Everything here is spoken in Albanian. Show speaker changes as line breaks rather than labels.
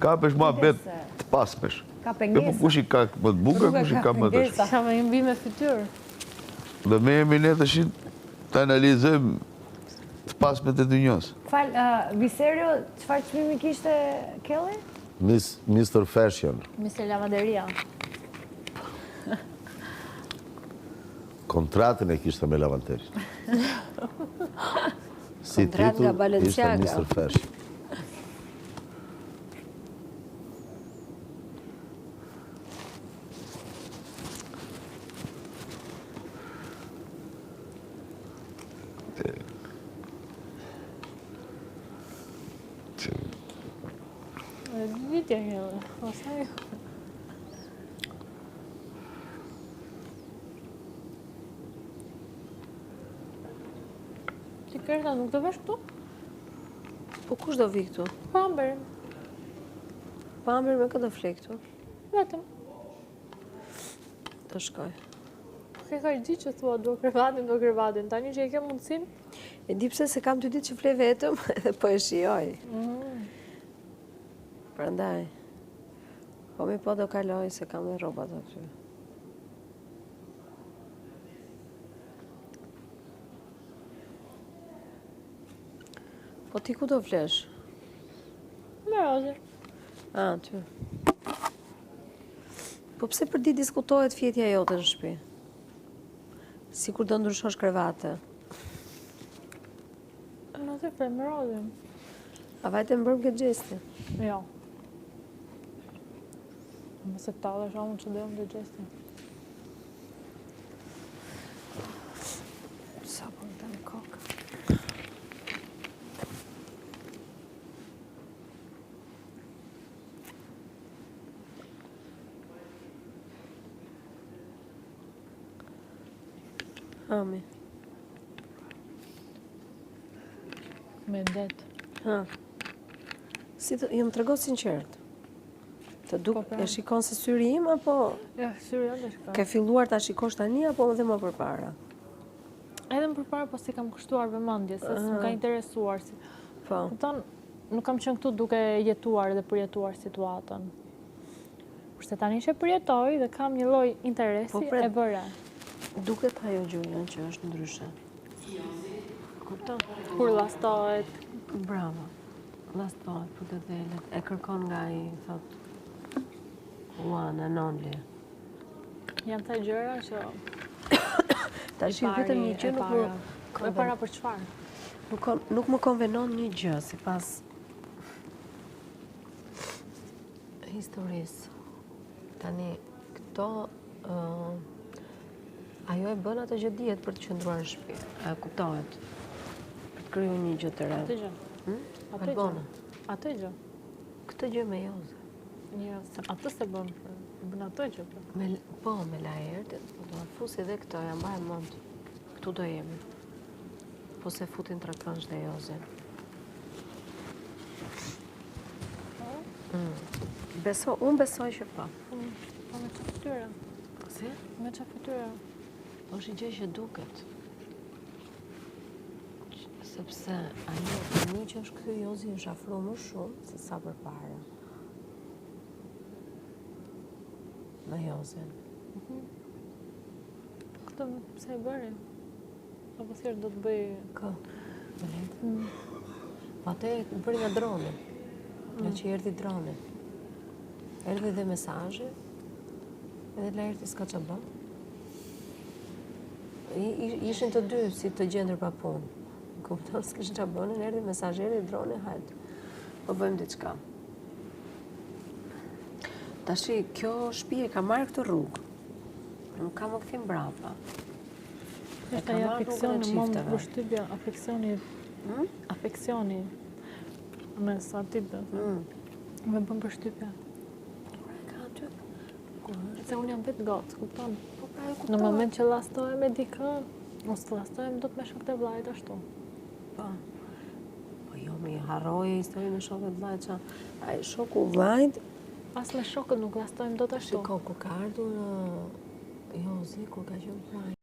kapesh ma bet të pasmesh.
Ka pengesa.
Kush i ka më të bukur, kush i ka më të shkurt.
Sa me mbi me fytyrë.
Dhe me jemi ne të shi të analizojmë të pasmet e dynjos.
Viserio, çfarë çmimi kishte Kelly?
Mr. Fashion.
Mr. Lavanderia.
Kontratën e kishte me Lavanteri. Si
Kontrat nga
titull, ishte
Balenciaga.
Mr. Fashion.
Vitja Kelly. Pasaj. Ti Kerta nuk të vesh këtu?
Po kush do vi këtu?
Pamber.
Pamber me këtë do fle këtu?
Vetëm.
Të shkoj.
Ke ka gjithë që thua do krevatin. Tani që e ke mundësin?
E di pse se kam ty ditë që fle vetëm edhe po e shijoj. Prandaj. Po mi po do kaloj se kam dhe rrobat aty. Po ti ku do flesh?
Me Rozë.
Aty. Po pse për ditë diskutohet fjetja jote në shtëpi? Sikur do ndryshosh krevate.
Në të fle me Rozën.
A vajte më bërëm këtë gjesti?
Jo. Mëse talë është amë që dhe më dhe gjesti.
Sa po më të në kokë. Ami.
Me ndetë.
Ha. Si të, jam të rego sinqert. Të duk, e shikon se syri im, apo
Ja, syri janë të shka.
ke filluar ta shikosh tani, apo edhe më përpara?
Edhe më përpara pas si kam kështuar vëmendje, se s'm ka interesuar.
Po.
Kupton, nuk kam qenë këtu duke jetuar dhe përjetuar situatën. Kurse tani që përjetoj dhe kam një lloj interesi,
Po, pret.
e bëra.
Duket ajo Gjuljan që është ndryshe. Kupton?
Kur llastohet,
Bravo. Llastohet, për të delet. E kërkon nga i, thot, one and only.
janë të gjëra që
Tash vetëm një gjë nuk më
e para për çfarë?
nuk më konvenon një gjë, sipas historisë. Tani këto ajo e bën atë që dihet për të qëndruar në shtëpi. A kuptohet? Për të krijuar një gjë të re.
Atë gjë. Atë gjë.
Bona.
Atë gjë.
Këtë gjë me Joze.
Jo, atë se bën. Bën atë gjë.
Me lajert, po do të fusi edhe këto, ja mbaj mend. Këtu do jemi. Po se futin trakënsh dhe Joze. Unë besoj që po.
Po me çfarë fytyre?
Si?
Me çfarë fytyre?
Po është një gjë që duket. Sepse ajo tani që është ky Jozi është afro më shumë se sa përpara. Me Jozin.
Këtë pse e bëri? Apo thjesht do të bëj
Kë? Me lejtë? Po atë e bëri nga droni. Nga që erdhi droni. Erdhi dhe mesazhi. Edhe lajrti s'ka që bë. Ishin të dy si të gjendër pa punë. Kupton, s'kishin që bënin, erdhi mesazheri, droni, hajtë. Po bëjmë diçka. Tashi, kjo shtëpi e ka marrë këtë rrugë. Nuk ka më kthim brapa.
Është ajo afeksioni, më më përshtypja, afeksioni. Me sa ti dhe. Me bën përshtypja.
Ka aty.
Se unë jam vetë gatë, kupton?
Po pra e kupton.
Në moment që llastohem me dikë, ose të llastohem do të me shokët e vllajt ashtu.
Po. Po jo, mi harroj historinë e shokët vllajt që ai shoku vllajt.
As me shokët nuk llastohem dot ashtu.
Shiko, ku ka ardhur Jozi, kur ka qenë